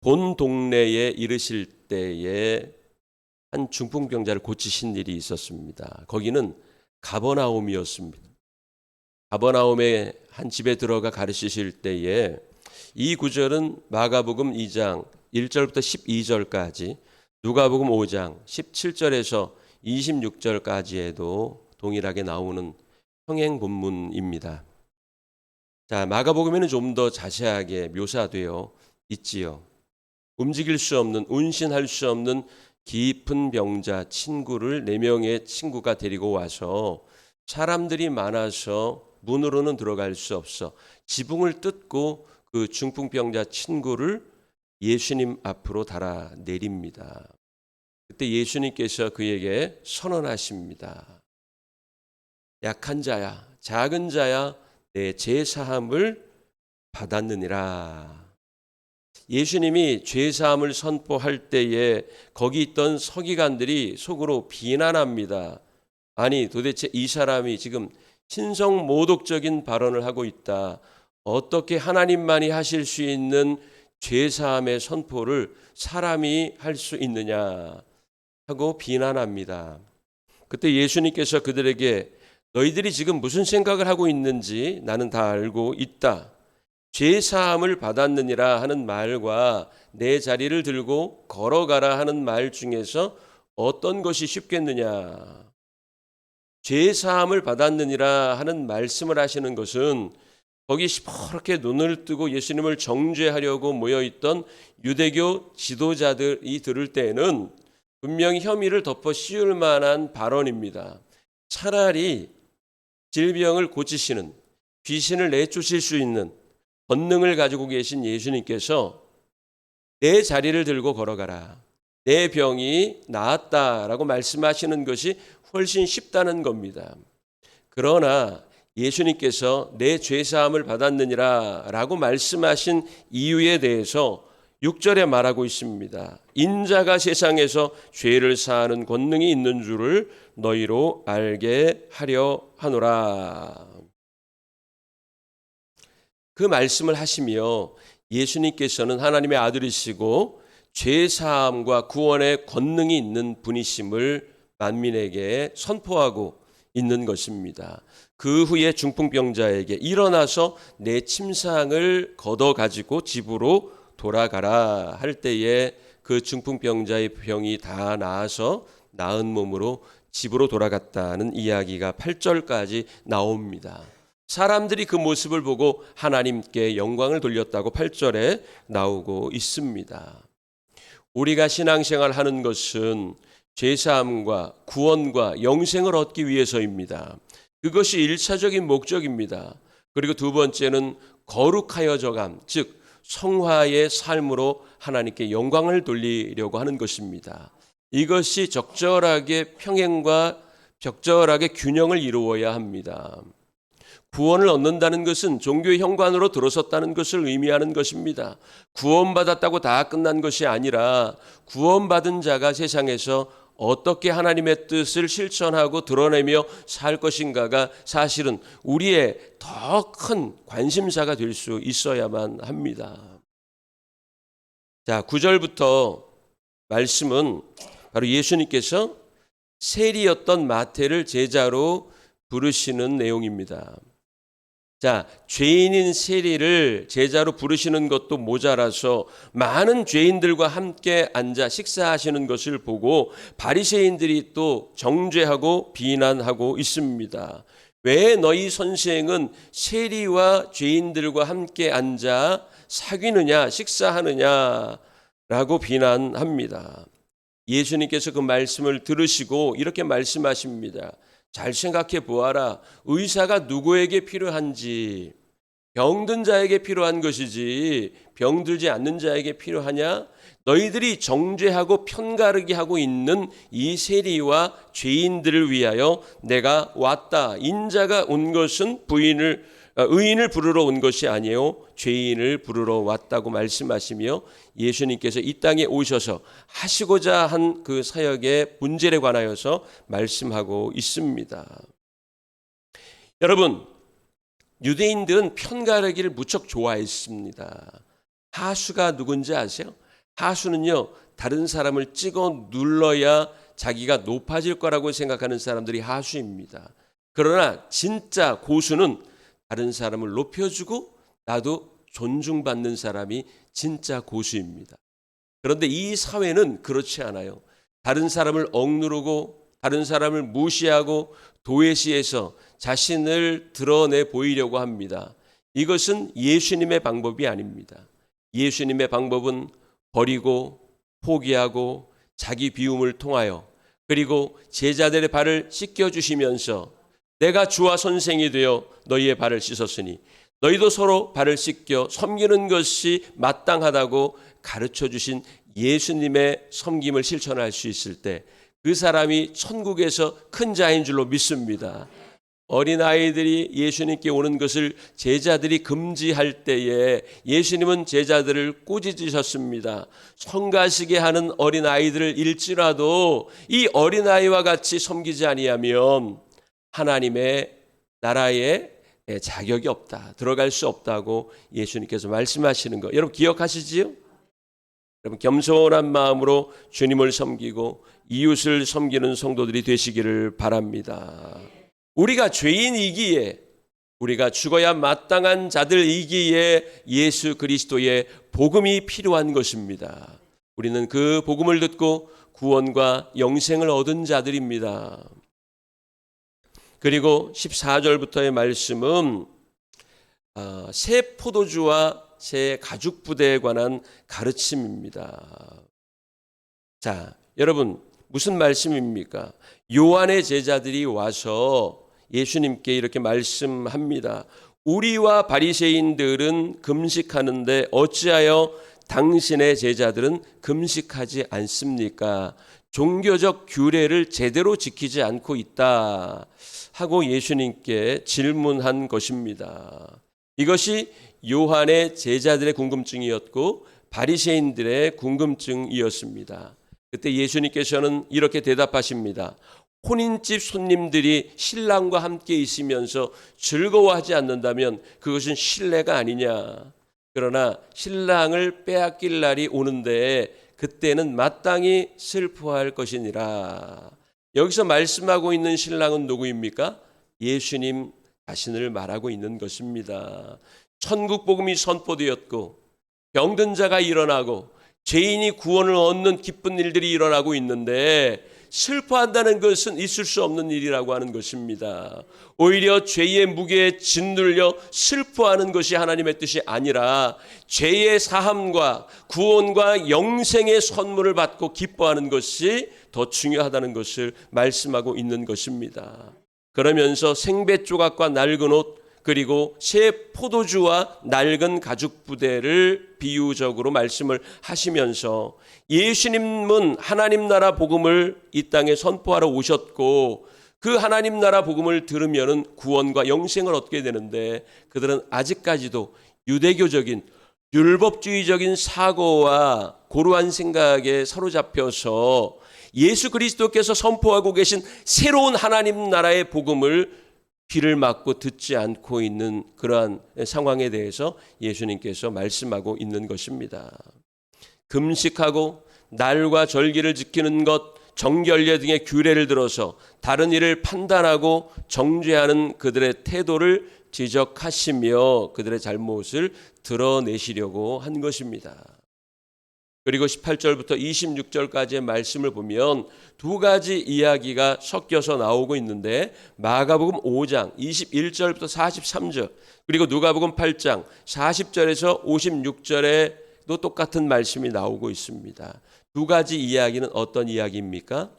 본 동네에 이르실 때에 한 중풍병자를 고치신 일이 있었습니다. 거기는 가버나움이었습니다. 가버나움의 한 집에 들어가 가르치실 때에 이 구절은 마가복음 2장 1절부터 12절까지, 누가복음 5장 17절에서 26절까지에도 동일하게 나오는 평행 본문입니다. 자, 마가복음에는 좀 더 자세하게 묘사되어 있지요. 움직일 수 없는, 운신할 수 없는 깊은 병자 친구를 4명의 친구가 데리고 와서 사람들이 많아서 문으로는 들어갈 수 없어 지붕을 뜯고 그 중풍병자 친구를 예수님 앞으로 달아 내립니다. 그때 예수님께서 그에게 선언하십니다. 약한 자야, 작은 자야, 내 죄사함을 받았느니라. 예수님이 죄사함을 선포할 때에 거기 있던 서기관들이 속으로 비난합니다. 아니, 도대체 이 사람이 지금 신성모독적인 발언을 하고 있다. 어떻게 하나님만이 하실 수 있는 죄사함의 선포를 사람이 할 수 있느냐 하고 비난합니다. 그때 예수님께서 그들에게 너희들이 지금 무슨 생각을 하고 있는지 나는 다 알고 있다. 죄사함을 받았느니라 하는 말과 내 자리를 들고 걸어가라 하는 말 중에서 어떤 것이 쉽겠느냐. 죄사함을 받았느니라 하는 말씀을 하시는 것은 거기 시퍼렇게 눈을 뜨고 예수님을 정죄하려고 모여있던 유대교 지도자들이 들을 때에는 분명히 혐의를 덮어 씌울 만한 발언입니다. 차라리 질병을 고치시는, 귀신을 내쫓을 수 있는 권능을 가지고 계신 예수님께서 내 자리를 들고 걸어가라, 내 병이 나았다라고 말씀하시는 것이 훨씬 쉽다는 겁니다. 그러나 예수님께서 내 죄사함을 받았느니라 라고 말씀하신 이유에 대해서 6절에 말하고 있습니다. 인자가 세상에서 죄를 사하는 권능이 있는 줄을 너희로 알게 하려 하노라. 그 말씀을 하시며 예수님께서는 하나님의 아들이시고 죄사함과 구원의 권능이 있는 분이심을 만민에게 선포하고 있는 것입니다. 그 후에 중풍병자에게 일어나서 내 침상을 걷어가지고 집으로 돌아가라 할 때에 그 중풍병자의 병이 다 나아서 나은 몸으로 집으로 돌아갔다는 이야기가 8절까지 나옵니다. 사람들이 그 모습을 보고 하나님께 영광을 돌렸다고 8절에 나오고 있습니다. 우리가 신앙생활 하는 것은 죄사함과 구원과 영생을 얻기 위해서입니다. 그것이 1차적인 목적입니다. 그리고 두 번째는 거룩하여져감, 즉 성화의 삶으로 하나님께 영광을 돌리려고 하는 것입니다. 이것이 적절하게 평행과 적절하게 균형을 이루어야 합니다. 구원을 얻는다는 것은 종교의 현관으로 들어섰다는 것을 의미하는 것입니다. 구원받았다고 다 끝난 것이 아니라 구원받은 자가 세상에서 어떻게 하나님의 뜻을 실천하고 드러내며 살 것인가가 사실은 우리의 더 큰 관심사가 될 수 있어야만 합니다. 자, 9절부터 말씀은 바로 예수님께서 세리였던 마태를 제자로 부르시는 내용입니다. 자, 죄인인 세리를 제자로 부르시는 것도 모자라서 많은 죄인들과 함께 앉아 식사하시는 것을 보고 바리새인들이 또 정죄하고 비난하고 있습니다. 왜 너희 선생은 세리와 죄인들과 함께 앉아 사귀느냐, 식사하느냐라고 비난합니다. 예수님께서 그 말씀을 들으시고 이렇게 말씀하십니다. 잘 생각해 보아라. 의사가 누구에게 필요한지, 병든 자에게 필요한 것이지 병들지 않는 자에게 필요하냐? 너희들이 정죄하고 편가르기 하고 있는 이 세리와 죄인들을 위하여 내가 왔다. 인자가 온 것은 의인을 부르러 온 것이 아니요 죄인을 부르러 왔다고 말씀하시며 예수님께서 이 땅에 오셔서 하시고자 한 그 사역의 본질에 관하여서 말씀하고 있습니다. 여러분, 유대인들은 편가르기를 무척 좋아했습니다. 하수가 누군지 아세요? 하수는요, 다른 사람을 찍어 눌러야 자기가 높아질 거라고 생각하는 사람들이 하수입니다. 그러나 진짜 고수는 다른 사람을 높여주고 나도 존중받는 사람이 진짜 고수입니다. 그런데 이 사회는 그렇지 않아요. 다른 사람을 억누르고 다른 사람을 무시하고 도외시해서 자신을 드러내 보이려고 합니다. 이것은 예수님의 방법이 아닙니다. 예수님의 방법은 버리고 포기하고 자기 비움을 통하여 그리고 제자들의 발을 씻겨주시면서 내가 주와 선생이 되어 너희의 발을 씻었으니 너희도 서로 발을 씻겨 섬기는 것이 마땅하다고 가르쳐 주신 예수님의 섬김을 실천할 수 있을 때 그 사람이 천국에서 큰 자인 줄로 믿습니다. 어린아이들이 예수님께 오는 것을 제자들이 금지할 때에 예수님은 제자들을 꾸짖으셨습니다. 성가시게 하는 어린아이들을 일지라도 이 어린아이와 같이 섬기지 아니하면 하나님의 나라에 자격이 없다. 들어갈 수 없다고 예수님께서 말씀하시는 거 여러분 기억하시지요? 여러분 겸손한 마음으로 주님을 섬기고 이웃을 섬기는 성도들이 되시기를 바랍니다. 우리가 죄인이기에 우리가 죽어야 마땅한 자들이기에 예수 그리스도의 복음이 필요한 것입니다. 우리는 그 복음을 듣고 구원과 영생을 얻은 자들입니다. 그리고 14절부터의 말씀은 새 포도주와 새 가죽 부대에 관한 가르침입니다. 자, 여러분 무슨 말씀입니까? 요한의 제자들이 와서 예수님께 이렇게 말씀합니다. 우리와 바리새인들은 금식하는데 어찌하여 당신의 제자들은 금식하지 않습니까? 종교적 규례를 제대로 지키지 않고 있다 하고 예수님께 질문한 것입니다. 이것이 요한의 제자들의 궁금증이었고 바리새인들의 궁금증이었습니다. 그때 예수님께서는 이렇게 대답하십니다. 혼인집 손님들이 신랑과 함께 있으면서 즐거워하지 않는다면 그것은 신뢰가 아니냐. 그러나 신랑을 빼앗길 날이 오는데 그때는 마땅히 슬퍼할 것이니라. 여기서 말씀하고 있는 신랑은 누구입니까? 예수님 자신을 말하고 있는 것입니다. 천국 복음이 선포되었고 병든 자가 일어나고 죄인이 구원을 얻는 기쁜 일들이 일어나고 있는데 슬퍼한다는 것은 있을 수 없는 일이라고 하는 것입니다. 오히려 죄의 무게에 짓눌려 슬퍼하는 것이 하나님의 뜻이 아니라 죄의 사함과 구원과 영생의 선물을 받고 기뻐하는 것이 더 중요하다는 것을 말씀하고 있는 것입니다. 그러면서 생배 조각과 낡은 옷 그리고 새 포도주와 낡은 가죽 부대를 비유적으로 말씀을 하시면서 예수님은 하나님 나라 복음을 이 땅에 선포하러 오셨고 그 하나님 나라 복음을 들으면 구원과 영생을 얻게 되는데 그들은 아직까지도 유대교적인 율법주의적인 사고와 고루한 생각에 사로잡혀서 예수 그리스도께서 선포하고 계신 새로운 하나님 나라의 복음을 귀를 막고 듣지 않고 있는 그러한 상황에 대해서 예수님께서 말씀하고 있는 것입니다. 금식하고 날과 절기를 지키는 것, 정결례 등의 규례를 들어서 다른 일을 판단하고 정죄하는 그들의 태도를 지적하시며 그들의 잘못을 드러내시려고 한 것입니다. 그리고 18절부터 26절까지의 말씀을 보면 두 가지 이야기가 섞여서 나오고 있는데 마가복음 5장 21절부터 43절 그리고 누가복음 8장 40절에서 56절에도 똑같은 말씀이 나오고 있습니다. 두 가지 이야기는 어떤 이야기입니까?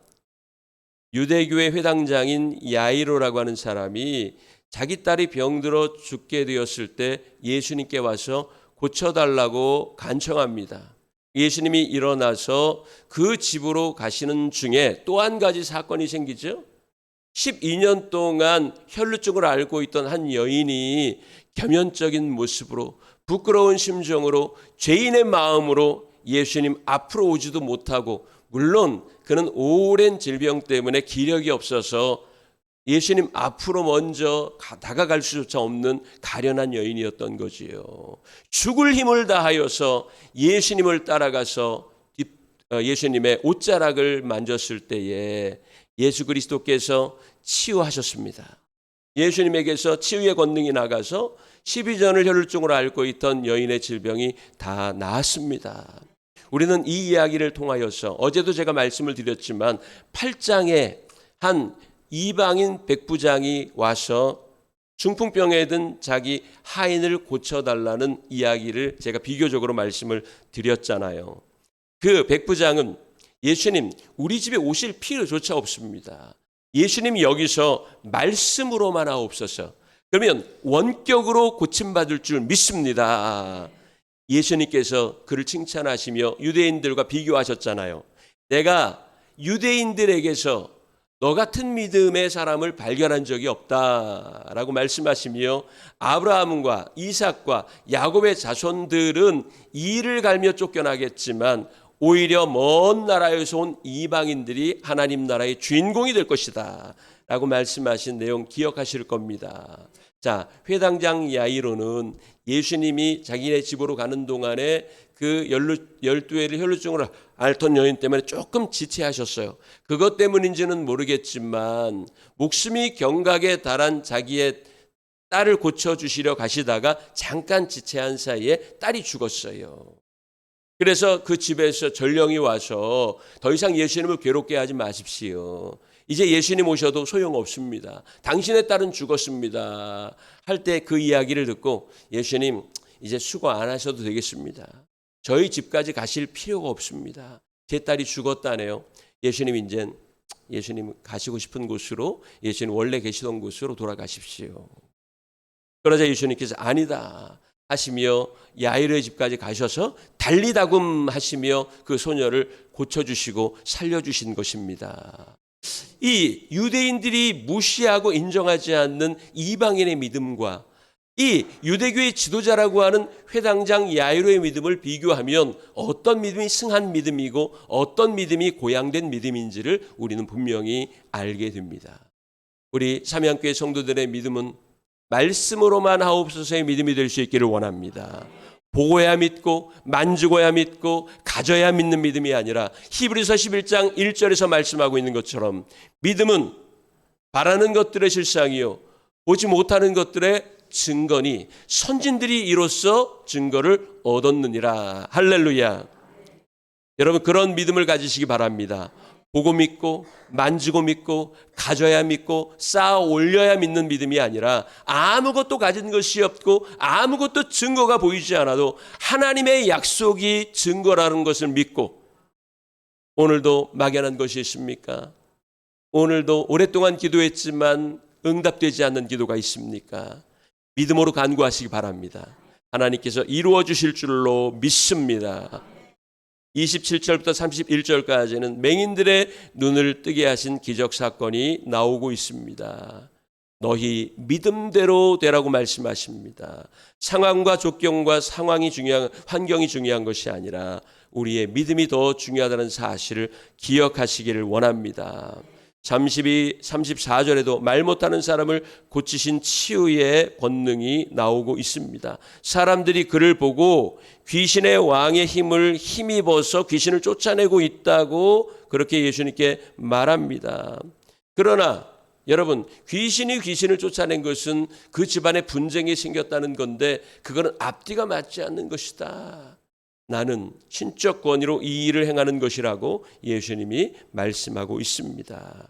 유대교의 회당장인 야이로라고 하는 사람이 자기 딸이 병들어 죽게 되었을 때 예수님께 와서 고쳐달라고 간청합니다. 예수님이 일어나서 그 집으로 가시는 중에 또 한 가지 사건이 생기죠. 12년 동안 혈루증을 앓고 있던 한 여인이 겸연적인 모습으로 부끄러운 심정으로 죄인의 마음으로 예수님 앞으로 오지도 못하고 물론 그는 오랜 질병 때문에 기력이 없어서 예수님 앞으로 먼저 다가갈 수조차 없는 가련한 여인이었던 거지요. 죽을 힘을 다하여서 예수님을 따라가서 예수님의 옷자락을 만졌을 때에 예수 그리스도께서 치유하셨습니다. 예수님에게서 치유의 권능이 나가서 12전을 혈루증으로 앓고 있던 여인의 질병이 다 나았습니다. 우리는 이 이야기를 통하여서 어제도 제가 말씀을 드렸지만 8장에 한 이방인 백부장이 와서 중풍병에 든 자기 하인을 고쳐달라는 이야기를 제가 비교적으로 말씀을 드렸잖아요. 그 백부장은 예수님, 우리 집에 오실 필요조차 없습니다. 예수님 여기서 말씀으로만 하옵소서. 그러면 원격으로 고침받을 줄 믿습니다. 예수님께서 그를 칭찬하시며 유대인들과 비교하셨잖아요. 내가 유대인들에게서 너 같은 믿음의 사람을 발견한 적이 없다라고 말씀하시며 아브라함과 이삭과 야곱의 자손들은 이를 갈며 쫓겨나겠지만 오히려 먼 나라에서 온 이방인들이 하나님 나라의 주인공이 될 것이다 라고 말씀하신 내용 기억하실 겁니다. 자, 회당장 야이로는 예수님이 자기네 집으로 가는 동안에 그 12회를 혈루증으로 앓던 여인 때문에 조금 지체하셨어요. 그것 때문인지는 모르겠지만 목숨이 경각에 달한 자기의 딸을 고쳐주시려 가시다가 잠깐 지체한 사이에 딸이 죽었어요. 그래서 그 집에서 전령이 와서 더 이상 예수님을 괴롭게 하지 마십시오. 이제 예수님 오셔도 소용없습니다. 당신의 딸은 죽었습니다. 할 때 그 이야기를 듣고 예수님 이제 수고 안 하셔도 되겠습니다. 저희 집까지 가실 필요가 없습니다. 제 딸이 죽었다네요. 예수님 가시고 싶은 곳으로 예수님 원래 계시던 곳으로 돌아가십시오. 그러자 예수님께서 아니다 하시며 야이로의 집까지 가셔서 달리다금 하시며 그 소녀를 고쳐주시고 살려주신 것입니다. 이 유대인들이 무시하고 인정하지 않는 이방인의 믿음과 이 유대교의 지도자라고 하는 회당장 야이로의 믿음을 비교하면 어떤 믿음이 승한 믿음이고 어떤 믿음이 고양된 믿음인지를 우리는 분명히 알게 됩니다. 우리 삼양교회 성도들의 믿음은 말씀으로만 하옵소서의 믿음이 될 수 있기를 원합니다. 보고야 믿고 만지고야 믿고 가져야 믿는 믿음이 아니라 히브리서 11장 1절에서 말씀하고 있는 것처럼 믿음은 바라는 것들의 실상이요 보지 못하는 것들의 증거니 선진들이 이로써 증거를 얻었느니라. 할렐루야. 여러분 그런 믿음을 가지시기 바랍니다. 보고 믿고 만지고 믿고 가져야 믿고 쌓아 올려야 믿는 믿음이 아니라 아무것도 가진 것이 없고 아무것도 증거가 보이지 않아도 하나님의 약속이 증거라는 것을 믿고 오늘도 막연한 것이 있습니까? 오늘도 오랫동안 기도했지만 응답되지 않는 기도가 있습니까? 믿음으로 간구하시기 바랍니다. 하나님께서 이루어 주실 줄로 믿습니다. 27절부터 31절까지는 맹인들의 눈을 뜨게 하신 기적 사건이 나오고 있습니다. 너희 믿음대로 되라고 말씀하십니다. 상황과 조건과 환경이 중요한 것이 아니라 우리의 믿음이 더 중요하다는 사실을 기억하시기를 원합니다. 34절에도 말 못하는 사람을 고치신 치유의 권능이 나오고 있습니다. 사람들이 그를 보고 귀신의 왕의 힘을 힘입어서 귀신을 쫓아내고 있다고 그렇게 예수님께 말합니다. 그러나 여러분 귀신이 귀신을 쫓아낸 것은 그 집안에 분쟁이 생겼다는 건데 그거는 앞뒤가 맞지 않는 것이다. 나는 신적 권위로 이 일을 행하는 것이라고 예수님이 말씀하고 있습니다.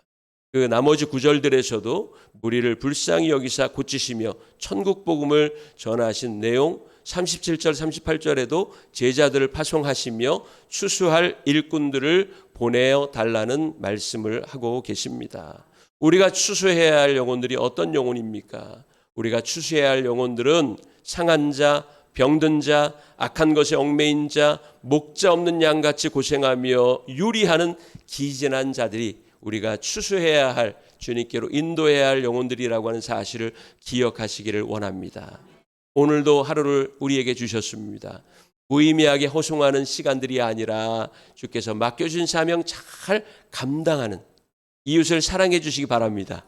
그 나머지 구절들에서도 무리를 불쌍히 여기사 고치시며 천국 복음을 전하신 내용 37절 38절에도 제자들을 파송하시며 추수할 일꾼들을 보내어 달라는 말씀을 하고 계십니다. 우리가 추수해야 할 영혼들이 어떤 영혼입니까? 우리가 추수해야 할 영혼들은 상한 자, 병든 자, 악한 것에 얽매인 자, 목자 없는 양같이 고생하며 유리하는 기진한 자들이 우리가 추수해야 할 주님께로 인도해야 할 영혼들이라고 하는 사실을 기억하시기를 원합니다. 오늘도 하루를 우리에게 주셨습니다. 무의미하게 허송하는 시간들이 아니라 주께서 맡겨주신 사명 잘 감당하는 이웃을 사랑해 주시기 바랍니다.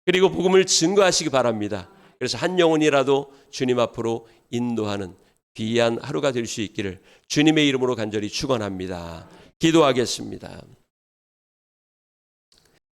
그리고 복음을 증거하시기 바랍니다. 그래서 한 영혼이라도 주님 앞으로 인도하는 귀한 하루가 될 수 있기를 주님의 이름으로 간절히 축원합니다. 기도하겠습니다.